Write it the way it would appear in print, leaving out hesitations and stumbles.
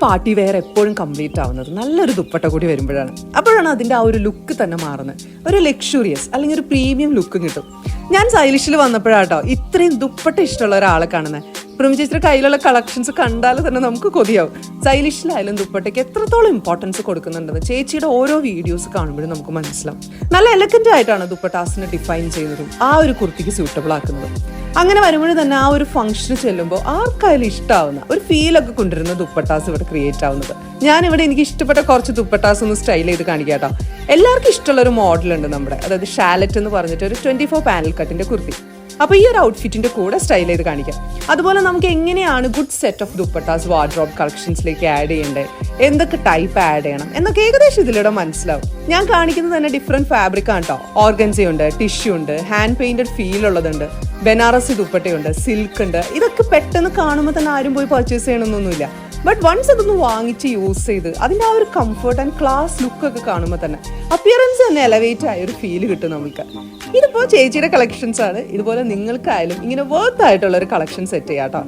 Party wear എപ്പോഴും complete ആവുന്നത് നല്ലൊരു ദുപ്പട്ട കൂടി വരുമ്പോഴാണ്. അപ്പോഴാണ് അതിൻ്റെ ആ ഒരു ലുക്ക് തന്നെ മാറുന്നത്. ഒരു ലക്ഷൂറിയസ് അല്ലെങ്കിൽ ഒരു പ്രീമിയം ലുക്ക് കിട്ടും. ഞാൻ സ്റ്റൈലിഷിൽ വന്നപ്പോഴാട്ടോ ഇത്രയും ദുപ്പട്ട ഇഷ്ടമുള്ള ഒരാളെ കാണുന്നത്. പ്രിമി ചേച്ചിയുടെ കയ്യിലുള്ള കളക്ഷൻസ് കണ്ടാൽ തന്നെ നമുക്ക് കൊതിയാവും. സ്റ്റൈലിഷിലായാലും ദുപ്പട്ടയ്ക്ക് എത്രത്തോളം ഇമ്പോർട്ടൻസ് കൊടുക്കുന്നുണ്ടെന്ന് ചേച്ചിയുടെ ഓരോ വീഡിയോസ് കാണുമ്പോഴും നമുക്ക് മനസ്സിലാവും. നല്ല എലഗന്റ് ആയിട്ടാണ് ദുപ്പട്ടാസിനെ ഡിഫൈൻ ചെയ്യുന്നതും ആ ഒരു കുർത്തിക്ക് സ്യൂട്ടബിൾ ആക്കുന്നതും. അങ്ങനെ വരുമ്പോഴും തന്നെ ആ ഒരു ഫംഗ്ഷന് ചെല്ലുമ്പോൾ ആർക്കായാലും ഇഷ്ടമാവുന്ന ഒരു ഫീലൊക്കെ കൊണ്ടുവരുന്ന ദുപ്പട്ടാസ് ഇവിടെ ക്രിയേറ്റ് ആവുന്നത്. ഞാനിവിടെ എനിക്ക് ഇഷ്ടപ്പെട്ട കുറച്ച് ദുപ്പട്ടാസ് ഒന്ന് സ്റ്റൈൽ ചെയ്ത് കാണിക്കാം കേട്ടോ. എല്ലാവർക്കും ഇഷ്ടമുള്ള ഒരു മോഡലുണ്ട് നമ്മുടെ, അതായത് ഷാലറ്റ് എന്ന് പറഞ്ഞിട്ട് ഒരു 24 പാനൽ കട്ടിന്റെ കുർത്തി. അപ്പോൾ ഈ ഒരു ഔട്ട്ഫിറ്റിന്റെ കൂടെ സ്റ്റൈൽ ചെയ്ത് കാണിക്കാം. അതുപോലെ നമുക്ക് എങ്ങനെയാണ് good set of dupattas wardrobe കളക്ഷൻസിലേക്ക് ആഡ് ചെയ്യേണ്ടത്, എന്തൊക്കെ ടൈപ്പ് ആഡ് ചെയ്യണം എന്നൊക്കെ ഏകദേശം ഇതിലൂടെ മനസ്സിലാവും. ഞാൻ കാണിക്കുന്നത് തന്നെ ഡിഫറെന്റ് ഫാബ്രിക് ആണ് കേട്ടോ. ഓർഗൻസി ഉണ്ട്, ടിഷ്യൂ ഉണ്ട്, ഹാൻഡ് പെയിന്റഡ് ഫീൽ ഉള്ളതുണ്ട്, ബനാറസി ദുപ്പട്ടയുണ്ട്, സിൽക്ക് ഉണ്ട്. ഇതൊക്കെ പെട്ടെന്ന് കാണുമ്പോൾ തന്നെ ആരും പോയി പർച്ചേസ് ചെയ്യണമെന്നൊന്നുമില്ല. ബട്ട് വൺസ് അതൊന്ന് വാങ്ങിച്ച് യൂസ് ചെയ്ത് അതിൻ്റെ ആ ഒരു കംഫർട്ട് ആൻഡ് ക്ലാസ് ലുക്കൊക്കെ കാണുമ്പോൾ തന്നെ അപ്പിയറൻസ് തന്നെ എലവേറ്റ് ആയ ഒരു ഫീല് കിട്ടും നമുക്ക്. ഇതിപ്പോൾ ചേച്ചിയുടെ കളക്ഷൻസ് ആണ്. ഇതുപോലെ നിങ്ങൾക്കായാലും ഇങ്ങനെ വർത്ത് ആയിട്ടുള്ള ഒരു കളക്ഷൻ സെറ്റ് ചെയ്യാം കേട്ടോ.